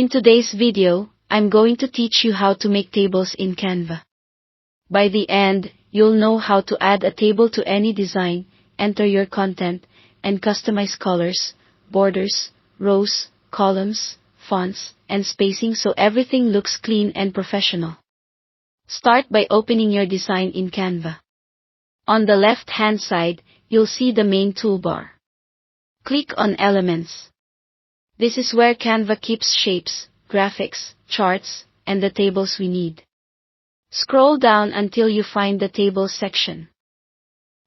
In today's video, I'm going to teach you how to make tables in Canva. By the end, you'll know how to add a table to any design, enter your content, and customize colors, borders, rows, columns, fonts, and spacing so everything looks clean and professional. Start by opening your design in Canva. On the left-hand side, you'll see the main toolbar. Click on Elements. This is where Canva keeps shapes, graphics, charts, and the tables we need. Scroll down until you find the Tables section.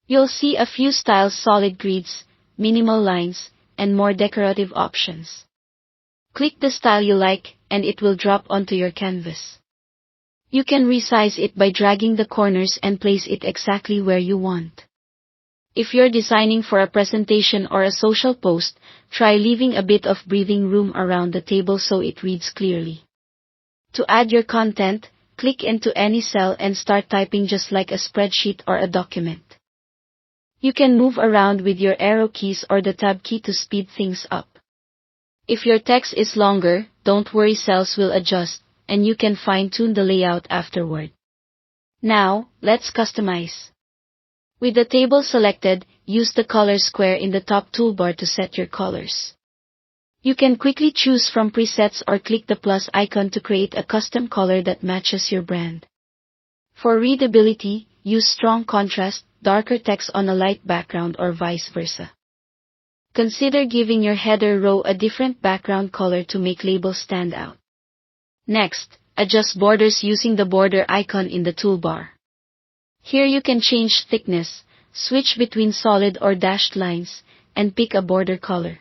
You'll see a few styles: solid grids, minimal lines, and more decorative options. Click the style you like, and it will drop onto your canvas. You can resize it by dragging the corners and place it exactly where you want. If you're designing for a presentation or a social post, try leaving a bit of breathing room around the table so it reads clearly. To add your content, click into any cell and start typing just like a spreadsheet or a document. You can move around with your arrow keys or the tab key to speed things up. If your text is longer, don't worry, cells will adjust, and you can fine-tune the layout afterward. Now, let's customize. With the table selected, use the color square in the top toolbar to set your colors. You can quickly choose from presets or click the plus icon to create a custom color that matches your brand. For readability, use strong contrast, darker text on a light background or vice versa. Consider giving your header row a different background color to make labels stand out. Next, adjust borders using the border icon in the toolbar. Here you can change thickness, switch between solid or dashed lines, and pick a border color.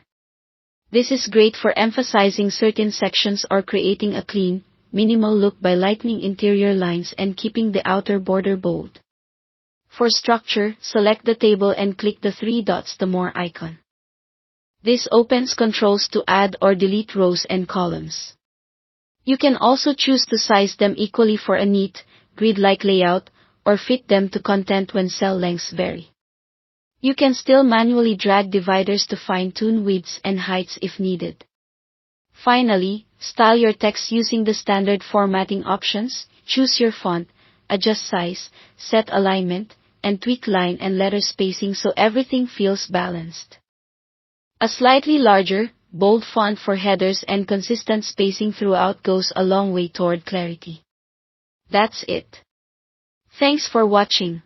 This is great for emphasizing certain sections or creating a clean, minimal look by lightening interior lines and keeping the outer border bold. For structure, select the table and click the three dots, the More icon. This opens controls to add or delete rows and columns. You can also choose to size them equally for a neat, grid-like layout, or fit them to content when cell lengths vary. You can still manually drag dividers to fine-tune widths and heights if needed. Finally, style your text using the standard formatting options. Choose your font, adjust size, set alignment, and tweak line and letter spacing so everything feels balanced. A slightly larger, bold font for headers and consistent spacing throughout goes a long way toward clarity. That's it. Thanks for watching.